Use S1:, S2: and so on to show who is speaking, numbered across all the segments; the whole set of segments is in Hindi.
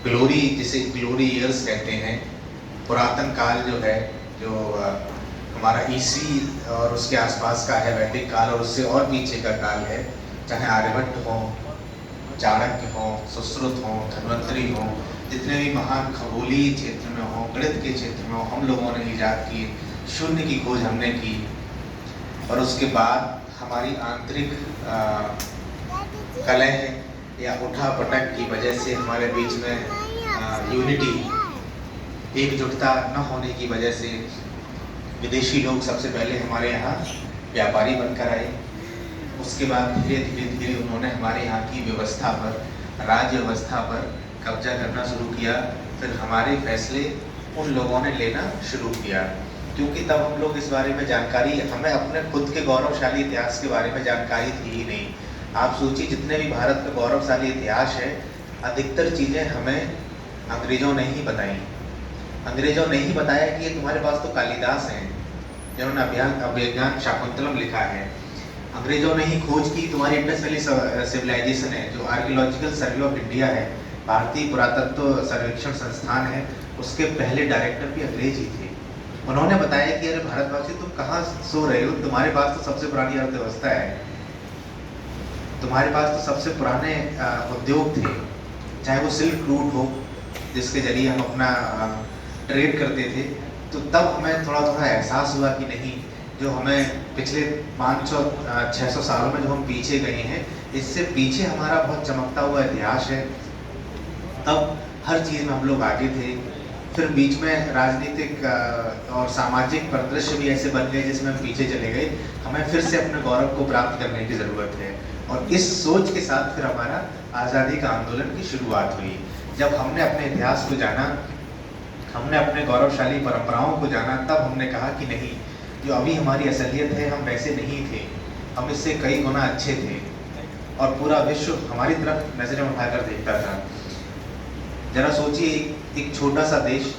S1: ग्लोरी, जिसे ग्लोरी ईयर्स कहते हैं, पुरातन काल जो है, जो हमारा ईसी और उसके आसपास का है, वैदिक काल, और उससे और पीछे का काल है, चाहे आर्यभट्ट हो, चाणक्य हो, सुश्रुत हो, धन्वंतरी हो, जितने भी महान खगोलीय क्षेत्र में हो, गणित के क्षेत्र में हो, हम लोगों ने ईजाद की, शून्य की खोज हमने की। और उसके बाद हमारी आंतरिक कलह या उठा पटक की वजह से हमारे बीच में यूनिटी, एकजुटता न होने की वजह से विदेशी लोग सबसे पहले हमारे यहाँ व्यापारी बनकर आए। उसके बाद धीरे धीरे धीरे उन्होंने हमारे यहाँ की व्यवस्था पर, राज्य व्यवस्था पर कब्जा करना शुरू किया। फिर हमारे फैसले उन लोगों ने लेना शुरू किया, क्योंकि तब हम लोग इस बारे में जानकारी, हमें अपने खुद के गौरवशाली इतिहास के बारे में जानकारी थी ही नहीं। आप सोचिए, जितने भी भारत का गौरवशाली इतिहास है, अधिकतर चीज़ें हमें अंग्रेज़ों ने ही बताई। अंग्रेज़ों ने ही बताया कि ये तुम्हारे पास तो कालिदास हैं जिन्होंने अभिज्ञान शाकुंतलम लिखा है। अंग्रेज़ों ने ही खोज की, तुम्हारी इंडस वैली सिविलाइजेशन है, जो आर्कियोलॉजिकल सर्वे ऑफ इंडिया है, भारतीय पुरातत्व सर्वेक्षण संस्थान है, उसके पहले डायरेक्टर भी अंग्रेज ही थे। उन्होंने बताया कि अरे भारतवासी, तुम कहाँ सो रहे हो, तुम्हारे पास तो सबसे पुरानी अर्थव्यवस्था है, तुम्हारे पास तो सबसे पुराने उद्योग थे, चाहे वो सिल्क रूट हो जिसके जरिए हम अपना ट्रेड करते थे। तो तब हमें थोड़ा थोड़ा एहसास हुआ कि नहीं, जो हमें पिछले 500-600 सालों में जो हम पीछे गए हैं, इससे पीछे हमारा बहुत चमकता हुआ इतिहास है। तब हर चीज़ में हम लोग आगे थे। फिर बीच में राजनीतिक और सामाजिक परिदृश्य भी ऐसे बन गए जिसमें हम पीछे चले गए। हमें फिर से अपने गौरव को प्राप्त करने की ज़रूरत है, और इस सोच के साथ फिर हमारा आज़ादी का आंदोलन की शुरुआत हुई। जब हमने अपने इतिहास को जाना, हमने अपने गौरवशाली परंपराओं को जाना, तब हमने कहा कि नहीं, जो अभी हमारी असलियत है, हम वैसे नहीं थे, हम इससे कई गुना अच्छे थे। और पूरा विश्व हमारी तरफ नजरें उठाकर देखता था। जरा सोचिए, एक छोटा सा देश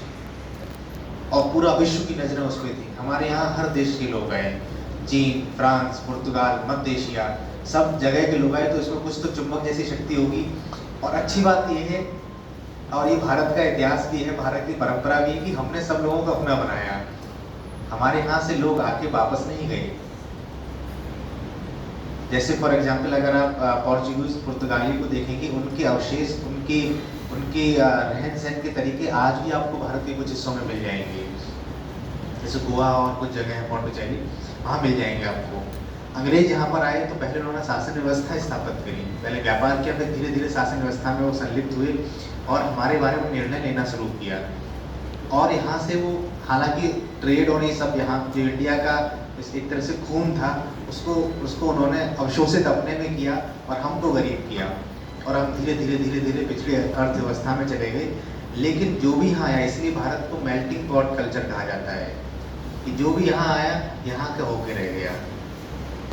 S1: और पूरा विश्व की नजरें उस पर थी। हमारे यहाँ हर देश के लोग आए, चीन, फ्रांस, पुर्तगाल, मध्य एशिया, सब जगह के लोग आए, तो इसमें कुछ तो चुंबक जैसी शक्ति होगी। और अच्छी बात यह है, और ये भारत का इतिहास भी है, भारत की परंपरा भी है, कि हमने सब लोगों को अपना बनाया। हमारे यहाँ से लोग आके वापस नहीं गए। जैसे फॉर एग्जाम्पल, अगर आप पोर्चुगीज, पुर्तगाली को देखेंगे, उनके अवशेष, उनकी रहन सहन के तरीके आज भी आपको भारत के कुछ हिस्सों में मिल जाएंगे। जैसे गोवा और कुछ जगह है, पौंडीचेरी, वहाँ मिल जाएंगे आपको। अंग्रेज यहाँ पर आए तो पहले उन्होंने शासन व्यवस्था स्थापित करी, पहले व्यापार किया, फिर धीरे धीरे शासन व्यवस्था में वो संलिप्त हुए और हमारे बारे में निर्णय लेना शुरू किया। और यहाँ से वो, हालांकि ट्रेड और ये सब, यहाँ जो इंडिया का एक तरह से खून था, उसको उन्होंने अवशोषित अपने में किया और हमको गरीब किया, और हम धीरे धीरे धीरे धीरे पिछड़ी अर्थव्यवस्था में चले गए। लेकिन जो भी यहाँ आया, इसलिए भारत को मेल्टिंग पॉट कल्चर कहा जाता है, कि जो भी यहाँ आया, यहाँ का होके रह गया,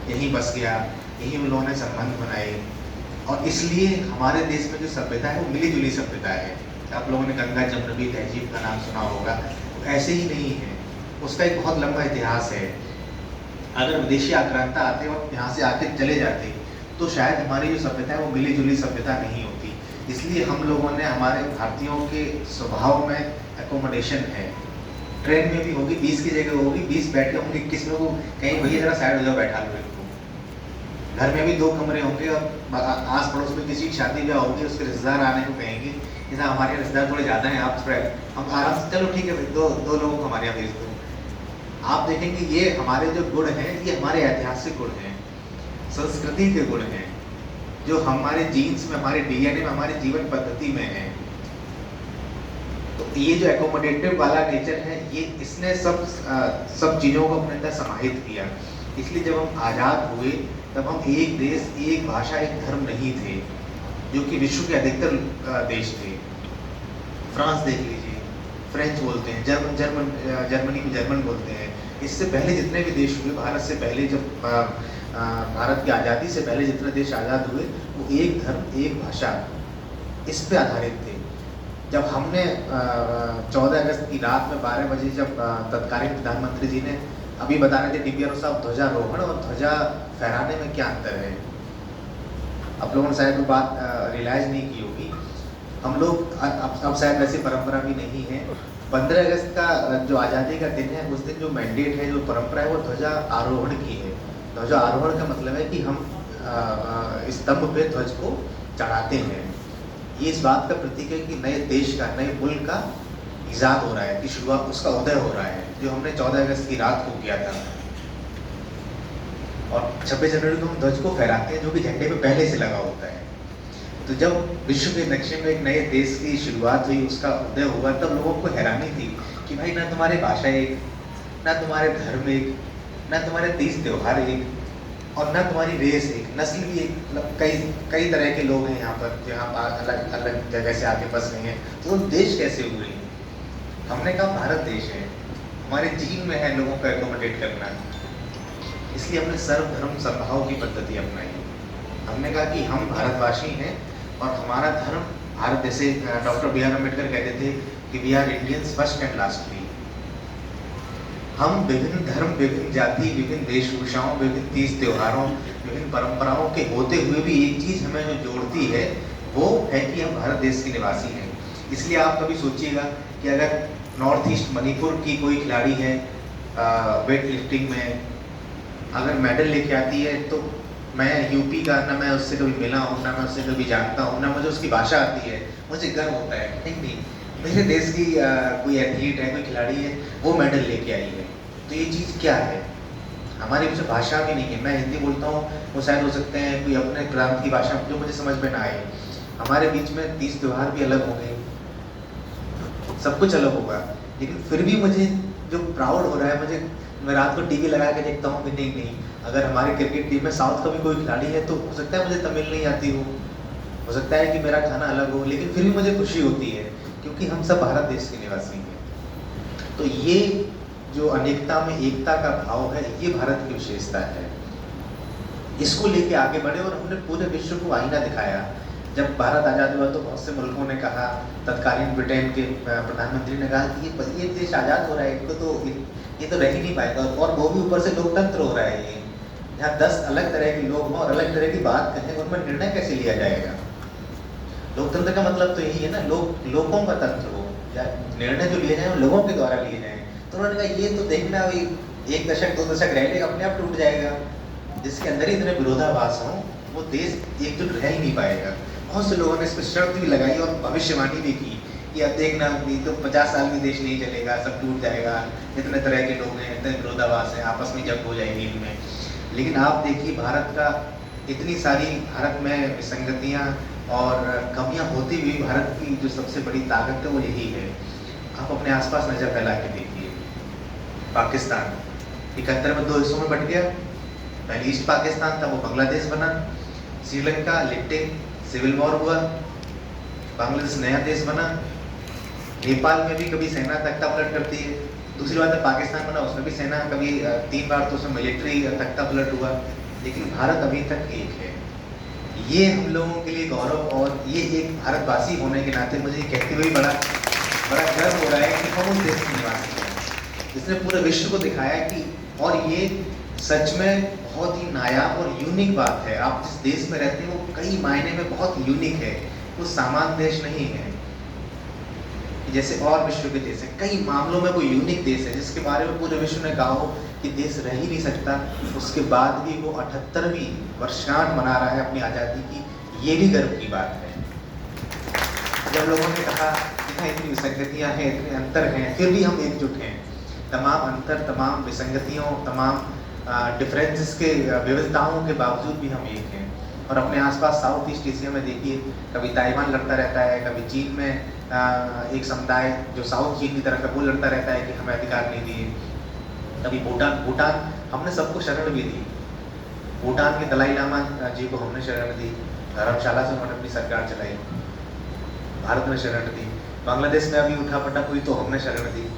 S1: यहीं बस गया, यहीं उन लोगों ने संबंध बनाए। और इसलिए हमारे देश में जो सभ्यता है, वो मिली जुली सभ्यता है। आप लोगों ने गंगा जमुनवी तहजीब का नाम सुना होगा, ऐसे ही नहीं है, उसका एक बहुत लंबा इतिहास है। अगर विदेशी आक्रांता आते और यहाँ से आके चले जाते, तो शायद हमारी जो सभ्यता है वो मिली जुली सभ्यता नहीं होती। इसलिए हम लोगों ने, हमारे भारतीयों के स्वभाव में एकोमोडेशन है। ट्रेन में भी होगी, 20 की जगह होगी, 20 बैठे होंगे, 21 में वो कहीं भैया जरा साइड हो जाओ, बैठा लो इनको। घर में भी 2 कमरे होंगे, और आस पड़ोस में किसी की शादी ब्याह होगी, उसके रिश्तेदार आने को कहेंगे, जैसा हमारे रिश्तेदार थोड़े ज़्यादा हैं, आप थोड़ा, हम आराम से, चलो ठीक है भाई, दो लोगों को हमारे यहाँ भेज दो। आप देखेंगे ये हमारे जो गुण हैं, ये हमारे ऐतिहासिक गुण हैं, संस्कृति के गुण हैं, जो हमारे जीन्स में, हमारे डीएनए में, हमारी जीवन पद्धति में है। तो ये जो एकोमोडेटिव वाला नेचर है, ये इसने सब चीज़ों को अपने अंदर समाहित किया। इसलिए जब हम आज़ाद हुए, तब हम एक देश, एक भाषा, एक धर्म नहीं थे, जो कि विश्व के अधिकतर देश थे। फ्रांस देख लीजिए, फ्रेंच बोलते हैं, जर्मनी में जर्मन बोलते हैं। इससे पहले जितने भी देश हुए, भारत से पहले, जब भारत की आज़ादी से पहले जितने देश आज़ाद हुए, वो एक धर्म, एक भाषा, इस पे आधारित थे। जब हमने 14 अगस्त की रात में 12 बजे, जब तत्कालीन प्रधानमंत्री जी ने अभी बता रहे थे डीपीआर साहब, ध्वजारोहण और ध्वजा फहराने में क्या अंतर है, आप लोगों ने शायद वो बात रियलाइज नहीं की होगी। हम लोग अब शायद वैसी परंपरा भी नहीं है। 15 अगस्त का जो आज़ादी का दिन है, उस दिन जो मैंडेट है, जो परंपरा है, वो ध्वजा आरोहण की है। ध्वजा आरोहण का मतलब है कि हम स्तंभ पे ध्वज को चढ़ाते हैं। ये इस बात का प्रतीक है कि नए देश का, नए मुल्क का इजाद हो रहा है, कि शुरुआत, उसका उदय हो रहा है, जो हमने 14 अगस्त की रात को किया था। और 26 जनवरी को हम ध्वज को फहराते हैं, जो कि झंडे पे पहले से लगा होता है। तो जब विश्व के नक्शे में एक नए देश की शुरुआत हुई, उसका उदय हुआ, तब लोगों को हैरानी थी कि भाई ना तुम्हारे भाषा एक, ना तुम्हारे धर्म एक, ना तुम्हारे तीज त्योहार एक, और ना तुम्हारी रेस एक, नस्ल भी एक। मतलब कई तरह के लोग हैं यहाँ पर, जो यहाँ अलग अलग जगह से आके बस गए हैं। तो देश कैसे हुए? हमने कहा भारत देश है, हमारे जीन में है लोगों को एकोमोडेट करना, इसलिए हमने सर्वधर्म समभाव की पद्धति अपनाई। हमने कहा कि हम भारतवासी हैं और हमारा धर्म भारत, जैसे डॉक्टर बी.आर. अम्बेडकर कहते थे कि we are Indians first and lastly. हम विभिन्न धर्म, विभिन्न जाति, विभिन्न वेशभूषाओं, विभिन्न तीज त्योहारों, विभिन्न परंपराओं के होते हुए भी एक चीज़ हमें जो जोड़ती है, वो है कि हम भारत देश के निवासी हैं। इसलिए आप कभी सोचिएगा कि अगर नॉर्थ ईस्ट मणिपुर की कोई खिलाड़ी है वेट लिफ्टिंग में, अगर मेडल लेके आती है, तो मैं यूपी का, ना मैं उससे कभी मिला हूँ, ना मैं उससे कभी जानता हूँ, ना मुझे उसकी भाषा आती है, मुझे गर्व होता है नहीं मेरे देश की कोई एथलीट है, कोई खिलाड़ी है, वो मेडल लेके आई है। तो ये चीज़ क्या है? हमारे बीच भाषा भी नहीं है। मैं हिंदी बोलता हूँ, वो शायद हो सकते हैं कोई अपने प्रांत की भाषा जो मुझे समझ में ना आए। हमारे बीच में तीज त्योहार भी अलग होंगे, सब कुछ अलग होगा, लेकिन फिर भी मुझे जो प्राउड हो रहा है, मैं रात को टीवी लगा के देखता हूँ कि नहीं, अगर हमारी क्रिकेट टीम में साउथ का भी कोई खिलाड़ी है, तो हो सकता है मुझे तमिल नहीं आती हो सकता है कि मेरा खाना अलग हो, लेकिन फिर भी मुझे खुशी होती है, क्योंकि हम सब भारत देश के निवासी हैं। तो ये जो अनेकता में एकता का भाव है, ये भारत की विशेषता है। इसको लेके आगे बढ़े और हमने पूरे विश्व को आईना दिखाया। जब भारत आज़ाद हुआ तो बहुत से मुल्कों ने कहा, तत्कालीन ब्रिटेन के प्रधानमंत्री ने कहा कि ये देश आज़ाद हो रहा है, इनको तो ये तो रह ही नहीं पाएगा, और वो भी ऊपर से लोकतंत्र हो रहा है। ये यहाँ 10 अलग तरह के लोग हों और अलग तरह की बात कहें, उनमें निर्णय कैसे लिया जाएगा? लोकतंत्र का मतलब तो यही है ना, लोगों का तंत्र हो, या निर्णय जो लिए जाए लोगों के द्वारा लिए जाए। तो उन्होंने कहा ये तो देखना अभी 1 दशक 2 दशक रह लेगा, अपने आप टूट जाएगा। जिसके अंदर ही इतने विरोधाभास हों, वो देश एकजुट रह ही नहीं पाएगा। बहुत से लोगों ने इस पर शर्त भी लगाई और भविष्यवाणी भी की कि अब देखना तो 50 साल में देश नहीं चलेगा, सब टूट जाएगा, इतने तरह के लोग हैं, इतने विरोधाभास हैं, आपस में जंग हो जाएगी इनमें। लेकिन आप देखिए भारत का, इतनी सारी भारत में विसंगतियाँ और कमियाँ होती हुई भारत की जो सबसे बड़ी ताकत है वो यही है। आप अपने आसपास नज़र फैला के देखिए। पाकिस्तान 71 में 2 हिस्सों में बट गया। पहले ईस्ट पाकिस्तान था, वो बांग्लादेश बना। श्रीलंका लिप्टिंग सिविल वॉर हुआ, बांग्लादेश नया देश बना। नेपाल में भी कभी सेना तख्ता पलट करती है। दूसरी बात है पाकिस्तान बना, उसमें भी सेना कभी 3 बार तो उसमें मिलिट्री तख्ता पलट हुआ, लेकिन भारत अभी तक एक है। ये हम लोगों के लिए गौरव, और ये एक भारतवासी होने के नाते मुझे कहते हुए बड़ा गर्व हो रहा है कि हम उस देश के निवासी हैं जिसने पूरे विश्व को दिखाया कि, और ये सच में बहुत ही नायाब और यूनिक बात है। आप जिस देश में रहते हैं वो कई मायने में बहुत यूनिक है, वो सामान्य देश नहीं है जैसे और विश्व के देश है। कई मामलों में वो यूनिक देश है जिसके बारे में पूरे विश्व ने कहा हो कि देश रह ही नहीं सकता। उसके बाद भी वो 78वीं वर्षगांठ मना रहा है अपनी आज़ादी की, ये भी गर्व की बात है। जब लोगों ने कहा कि इतनी विसंगतियाँ हैं, इतने अंतर हैं, फिर भी हम एकजुट हैं। तमाम अंतर, तमाम विसंगतियों, तमाम डिफरेंसेस के, विविधताओं के बावजूद भी हम एक हैं। और अपने आसपास साउथ ईस्ट एशिया में देखिए, कभी ताइवान लड़ता रहता है, कभी चीन में एक समुदाय जो साउथ चीन की तरफ है वो लड़ता रहता है कि हमें अधिकार नहीं दिए। कभी भूटान हमने सबको शरण भी दी। भूटान के दलाई लामा जी को हमने शरण दी, धर्मशाला से उन्होंने अपनी सरकार चलाई। भारत ने शरण दी। बांग्लादेश में अभी उठापटक हुई तो हमने शरण दी।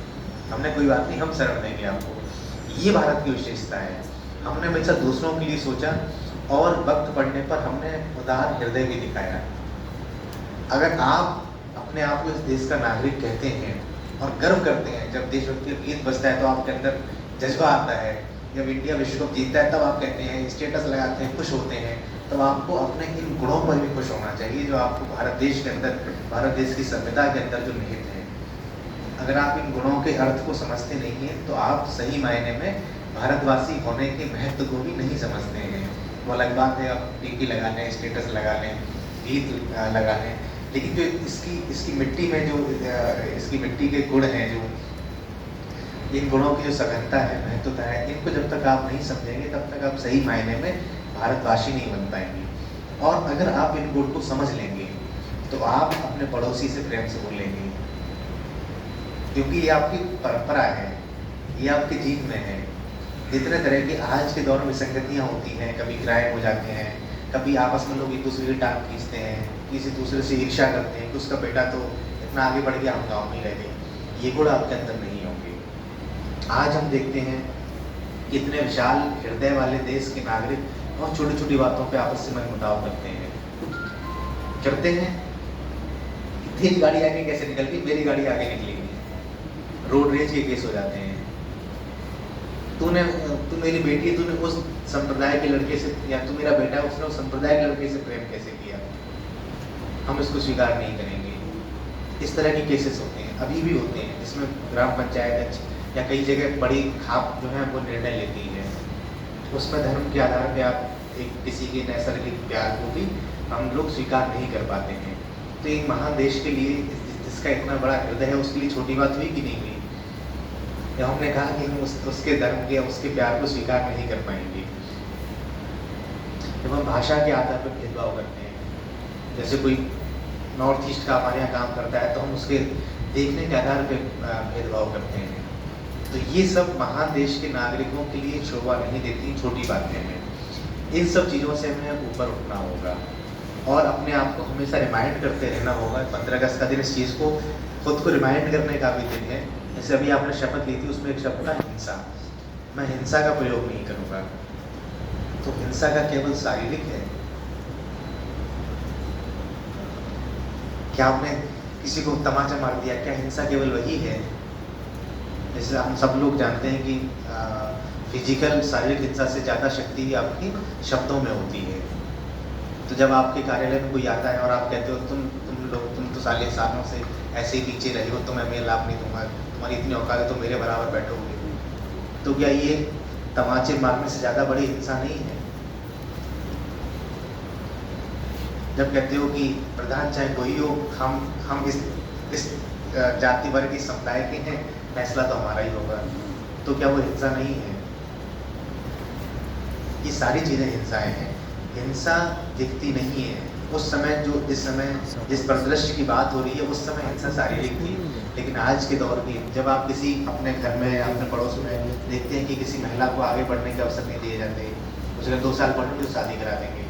S1: हमने कोई बात नहीं, हम शरण देंगे आपको। ये भारत की विशेषता है। हमने हमेशा दूसरों के लिए सोचा और वक्त पड़ने पर हमने उदार हृदय भी दिखाया। अगर आप अपने आप को इस देश का नागरिक कहते हैं और गर्व करते हैं, जब देशभक्ति का गीत बजता है तो आप के अंदर जज्बा आता है, जब इंडिया विश्व कप जीतता है तब आप कहते हैं, स्टेटस लगाते हैं, खुश होते हैं, तो आपको अपने इन गुणों पर भी खुश होना चाहिए जो आपको भारत देश के अंदर, भारत देश की सभ्यता के अंदर जो निहित है। अगर आप इन गुणों के अर्थ को समझते नहीं हैं तो आप सही मायने में भारतवासी होने के महत्व को भी नहीं समझते हैं। वो अलग बात है, आप टीकी लगा लें, स्टेटस लगा लें, गीत लगा लें, लेकिन जो इसकी मिट्टी में जो इसकी मिट्टी के गुण हैं, जो इन गुणों की जो सघनता है, महत्वता है, इनको जब तक आप नहीं समझेंगे तब तक आप सही मायने में भारतवासी नहीं बन पाएंगे। और अगर आप इन गुण को समझ लेंगे तो आप अपने पड़ोसी से प्रेम से बोलेंगे, क्योंकि ये आपकी परंपरा है, ये आपके जीन में है। जितने तरह की आज के दौर में विसंगतियाँ होती हैं, कभी क्राइम हो जाते हैं, कभी आपस में लोग एक दूसरे की टांग खींचते हैं, किसी दूसरे से ईर्ष्या करते हैं कि उसका बेटा तो इतना आगे बढ़ गया, हम गाँव में रह गए, ये गुण आपके अंदर नहीं होंगे। आज हम देखते हैं कितने विशाल हृदय वाले देश के नागरिक और छोटी छोटी बातों पे आपस से मनमुटाव करते हैं। तेरी गाड़ी आगे कैसे निकल गई, मेरी गाड़ी आगे निकलेगी, रोड रेज के केस हो जाते हैं। तू मेरी बेटी है, तूने उस संप्रदाय के लड़के से, या तू मेरा बेटा है, उसने उस संप्रदाय के लड़के से प्रेम कैसे किया, हम इसको स्वीकार नहीं करेंगे। इस तरह के केसेस होते हैं, अभी भी होते हैं, जिसमें ग्राम पंचायत या कई जगह बड़ी खाप जो है वो निर्णय लेती है, उसमें धर्म के आधार पर आप एक किसी के नैसर्गिक प्यार को भी हम लोग स्वीकार नहीं कर पाते हैं। तो एक महान देश के लिए, जिसका इतना बड़ा हृदय है, उसके लिए छोटी बात हुई कि नहीं हुई? जब हमने कहा कि हम उसके धर्म के, उसके प्यार को स्वीकार नहीं कर पाएंगे। जब हम भाषा के आधार पर भेदभाव करते हैं, जैसे कोई नॉर्थ ईस्ट का हमारे यहाँ काम करता है तो हम उसके देखने के आधार पर भेदभाव करते हैं। तो ये सब महान देश के नागरिकों के लिए शोभा नहीं देती, छोटी बातें हैं। इन सब चीज़ों से हमें ऊपर उठना होगा और अपने आप को हमेशा रिमाइंड करते रहना होगा। 15 अगस्त का दिन इस चीज़ को खुद को रिमाइंड करने का भी दिन है। जैसे अभी आपने शपथ ली थी, उसमें एक शब्द था हिंसा। मैं हिंसा का प्रयोग नहीं करूँगा। तो हिंसा का केवल शारीरिक है? क्या आपने किसी को तमाचा मार दिया, क्या हिंसा केवल वही है? जैसे हम सब लोग जानते हैं कि फिजिकल, शारीरिक हिंसा से ज़्यादा शक्ति आपकी शब्दों में होती है। तो जब आपके कार्यालय में कोई आता है और आप कहते हो तुम तो सालों से ऐसे ही पीछे रहे हो, तो मैं लाभ नहीं दूंगा, तुम्हारी इतनी औकात है तो मेरे बराबर बैठोगे, तो क्या ये तमाचे मारने से ज़्यादा बड़ी हिंसा नहीं है? जब कहते हो कि प्रधान चाहे कोई हो, हम इस जाति वर्ग इस समुदाय के हैं, फैसला तो हमारा ही होगा, तो क्या वो हिंसा नहीं है? ये सारी चीज़ें हिंसाएं हैं। हिंसा दिखती नहीं है उस समय, जिस परिदृश्य की बात हो रही है उस समय हिंसा शारीरिक थी। लेकिन आज के दौर की, जब आप किसी अपने घर में या अपने पड़ोस में देखते हैं कि किसी महिला को आगे बढ़ने के अवसर नहीं दिए जाते, उसके 2 साल पढ़ने तो शादी करा देंगे,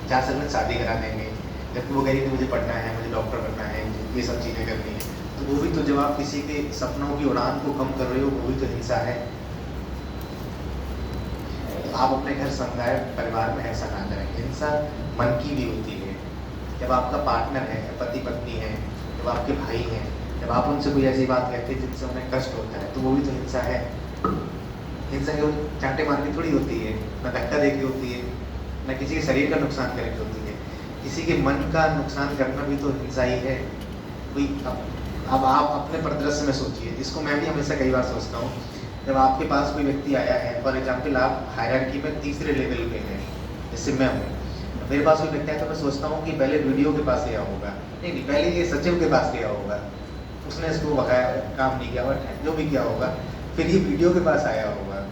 S1: 4 साल में शादी करा देंगे, जबकि वो कह रही मुझे पढ़ना है, मुझे डॉक्टर बनना है, ये सब चीज़ें करनी है। तो वो भी तो, जब आप किसी के सपनों की उड़ान को कम कर रहे हो, वो भी तो हिंसा है। तो आप अपने घर, समुदाय, परिवार में ऐसा ना करें। हिंसा मन की भी होती है। जब आपका पार्टनर है, पति पत्नी है, जब आपके भाई हैं, जब आप उनसे कोई ऐसी बात कहते हैं जिनसे उन्हें कष्ट होता है, तो वो भी तो हिंसा है। हिंसा केवल चांटे मारनी थोड़ी होती है, न धक्का देके होती है, न किसी के शरीर का नुकसान करके होती है। किसी के मन का नुकसान करना भी तो हिंसा ही है। कोई अब आप अपने परिदृश्य में सोचिए, इसको मैं भी हमेशा कई बार सोचता हूँ। जब आपके पास कोई व्यक्ति आया है, फॉर एग्जाम्पल आप हायरार्की में तीसरे लेवल पे हैं, जैसे मैं हूँ, मेरे पास कोई व्यक्ति है तो मैं सोचता हूँ कि पहले वीडियो के पास गया होगा, नहीं, पहले ये सचिव के पास गया होगा, उसने इसको बकाया काम नहीं किया होगा, जो भी किया होगा, फिर ये वीडियो के पास आया होगा,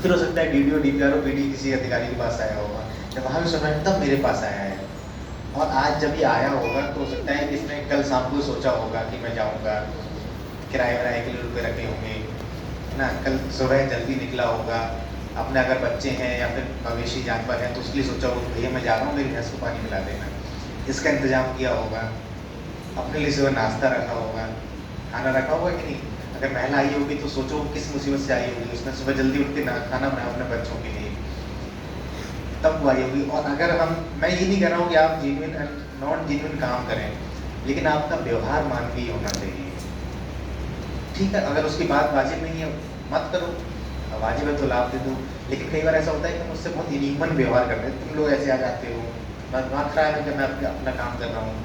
S1: फिर हो सकता है DPRO PD किसी अधिकारी के पास आया होगा, जब वहाँ भी सुना तब मेरे पास आया है। और आज जब ये आया होगा तो हो सकता है कि इसने कल शाम को सोचा होगा कि मैं जाऊँगा, किराए वराए के लिए रुपये रखे होंगे ना, कल सुबह जल्दी निकला होगा, अपने अगर बच्चे हैं या फिर मवेशी जानवर हैं तो उसके लिए सोचा होगा भैया मैं जा रहा हूँ, मेरी भैंस को पानी मिला देना, इसका इंतजाम किया होगा, अपने लिए सुबह नाश्ता रखा होगा, खाना रखा होगा कि नहीं। अगर महिला आई होगी तो सोचो किस मुसीबत से आई होगी, उसने सुबह जल्दी उठ के खाना बनाया अपने बच्चों के लिए, तब वो आई होगी। और अगर मैं ये नहीं कह रहा हूँ कि आप जेन्युइन एंड नॉन जेन्युइन काम करें, लेकिन आपका व्यवहार मानवीय होना चाहिए। ठीक है, अगर उसकी बात वाजिब नहीं है मत करो, वाजिब है तो लाभ दे दो। लेकिन कई बार ऐसा होता है कि मुझसे बहुत इनह्यूमन व्यवहार करते हैं, तुम लोग ऐसे आ जाते हो, मैं दिमाग खराब है कि मैं अपना काम कर रहा हूँ,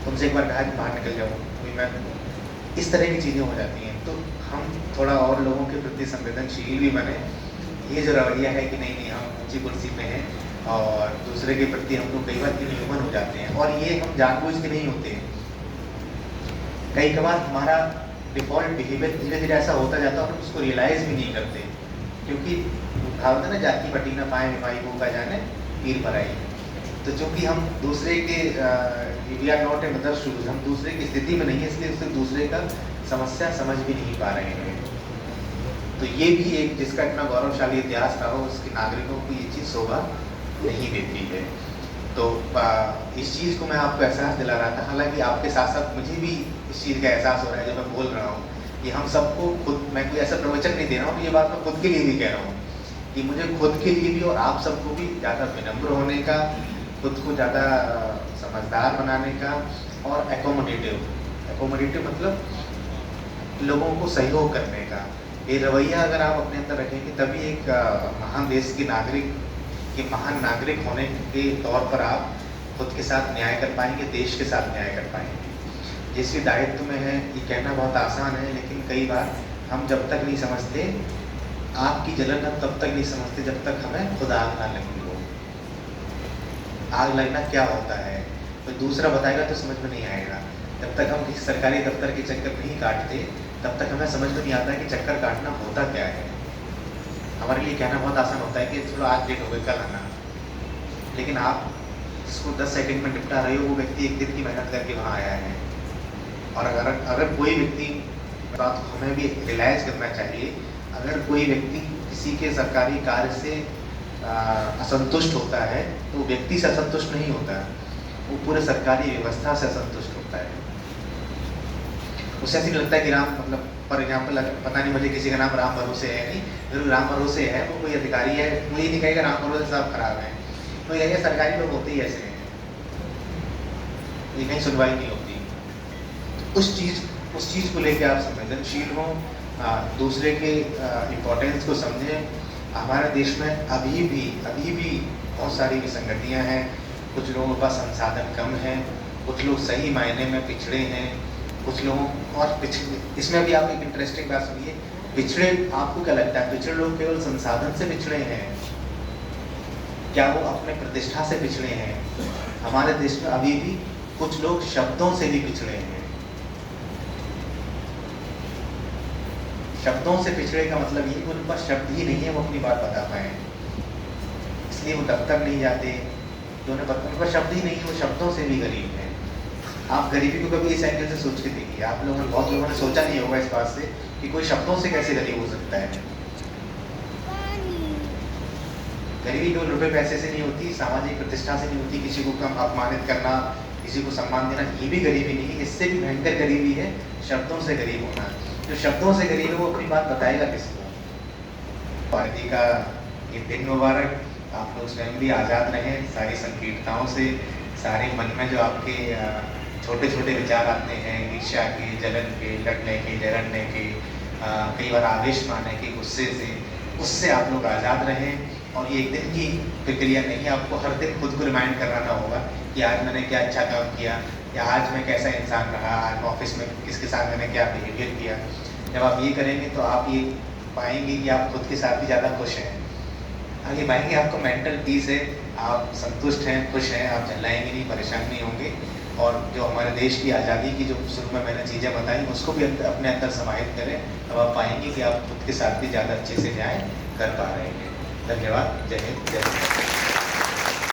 S1: तुमसे एक बार कहा कि बाहर निकल जाओ, कोई मैं इस तरह की चीज़ें हो जाती हैं। तो हम थोड़ा और लोगों के प्रति संवेदनशील भी बने। ये जो रवैया है कि नहीं नहीं हम ऊँची कुर्सी पे हैं और दूसरे के प्रति हम लोग कई बार इनह्यूमन हो जाते हैं, और ये हम जानबूझ के नहीं होते हैं। कई बार हमारा डिफ़ॉल्ट बिहेवियर धीरे धीरे ऐसा होता जाता है और हम उसको रियलाइज़ भी नहीं करते, क्योंकि कहावत है ना, जाति पटी ना पाए भाई वो का जाने पीर पर आई। तो चूँकि हम दूसरे के we are not a mother shoes, हम दूसरे की स्थिति में नहीं है, इसलिए उससे दूसरे का समस्या समझ भी नहीं पा रहे हैं। तो ये भी एक जिसका इतना गौरवशाली इतिहास रहा हो, उसके नागरिकों को ये चीज़ शोभा नहीं देती है। तो इस चीज़ को मैं आपको एहसास दिला रहा था। हालांकि आपके साथ साथ मुझे भी इस चीज़ का एहसास हो रहा है जब मैं बोल रहा हूँ कि हम सबको खुद, मैं कोई ऐसा प्रवचन नहीं दे रहा हूँ, ये बात मैं खुद के लिए भी कह रहा हूँ कि मुझे खुद के लिए भी और आप सबको भी ज़्यादा विनम्र होने का, खुद को ज़्यादा समझदार बनाने का, और एकोमोडेटिव मतलब लोगों को सहयोग करने का ये रवैया अगर आप अपने अंदर रखेंगे, तभी एक महान देश के नागरिक के महान नागरिक होने के तौर पर आप खुद के साथ न्याय कर पाएंगे, देश के साथ न्याय कर पाएंगे। जिस भी दायित्व में है, ये कहना बहुत आसान है, लेकिन कई बार हम जब तक नहीं समझते, आग की जलन हम तब तक नहीं समझते जब तक हमें खुद आग ना लगी हो। आग लगना क्या होता है कोई दूसरा बताएगा तो समझ में नहीं आएगा। जब तक हम किसी सरकारी दफ्तर के चक्कर नहीं काटते, तब तक हमें समझ में नहीं आता कि चक्कर काटना होता क्या है। हमारे लिए कहना बहुत आसान होता है कि चलो आज डेट हो गई, कल आना, लेकिन आप इसको 10 सेकंड में निपटा रहे हो, वो व्यक्ति एक दिन की मेहनत करके वहाँ आया है। और अगर कोई व्यक्ति, बात को हमें भी रियलाइज़ करना चाहिए, अगर कोई व्यक्ति किसी के सरकारी कार्य से असंतुष्ट होता है तो वो व्यक्ति से असंतुष्ट नहीं होता, वो पूरे सरकारी व्यवस्था से असंतुष्ट होता है। उसे ऐसे लगता है कि राम, मतलब फॉर एग्जाम्पल, पता नहीं मुझे किसी का नाम राम भरोसे है नहीं, जरूर राम भरोसे है, वो कोई अधिकारी है, मुझे नहीं कहेगा राम भरोसे साहब खराब है। तो यही सरकारी लोग होते ही ऐसे हैं, ये कहीं सुनवाई नहीं होती। तो उस चीज़ को लेकर आप संवेदनशील हों, दूसरे के इम्पोर्टेंस को समझें। हमारे देश में अभी भी बहुत सारी विसंगतियाँ हैं, कुछ लोगों के पास संसाधन कम हैं, कुछ लोग सही मायने में पिछड़े हैं, कुछ लोगों और पिछड़े। इसमें भी आप एक इंटरेस्टिंग बात सुनिए, पिछड़े, आपको क्या लगता है पिछड़े लोग केवल संसाधन से पिछड़े हैं, क्या वो अपने प्रतिष्ठा से पिछड़े हैं? हमारे देश में अभी भी कुछ लोग शब्दों से भी पिछड़े हैं। शब्दों से पिछड़े का मतलब ये कि उनके पास शब्द ही नहीं है वो अपनी बात बता पाए, इसलिए वो दफ्तर नहीं जाते, जो उन्हें उनका शब्द ही नहीं है, वो शब्दों से भी गरीब है। आप गरीबी को कभी इस एंगल से सोच के देखिए, आप लोगों ने, बहुत लोगों ने सोचा नहीं होगा इस बात से कि कोई शब्दों से कैसे गरीब हो सकता है। गरीबी केवल रुपए पैसे से नहीं होती, सामाजिक प्रतिष्ठा से नहीं होती, किसी को कम अपमानित करना, किसी को सम्मान देना, ये भी गरीबी नहीं है, इससे भी भयंकर गरीबी है शब्दों से गरीब होना। जो शब्दों से गरीब है वो अपनी बात बताएगा किसको? पार्टी का ये दिन मुबारक, आप लोग स्वयं भी आज़ाद रहें सारी संकीर्णताओं से, सारे मन में जो आपके छोटे छोटे विचार आते हैं, ईर्ष्या के, जलन के, लड़ने के, झगड़ने के, कई बार आवेश में आने के, गुस्से से, उससे आप लोग आज़ाद रहें। और ये एक दिन की प्रक्रिया नहीं है, आपको हर दिन खुद को रिमाइंड कराना होगा कि आज मैंने क्या अच्छा काम किया, या आज मैं कैसा इंसान रहा, आज ऑफिस में किसके साथ मैंने क्या बिहेवियर किया। जब आप ये करेंगे तो आप ये पाएंगे कि आप खुद के साथ भी ज़्यादा खुश हैं, आगे पाएंगे आपको मेंटल पीस है, आप संतुष्ट हैं, खुश हैं, आप झल्लाएंगे नहीं, परेशान नहीं होंगे। और जो हमारे देश की आज़ादी की जो शुरू में मैंने चीज़ें बताई, उसको भी अपने अंदर समाहित करें, तब आप पाएंगे कि आप खुद के साथ भी ज़्यादा अच्छे से न्याय कर पा रहे हैं। धन्यवाद। जय हिंद, जय भारत।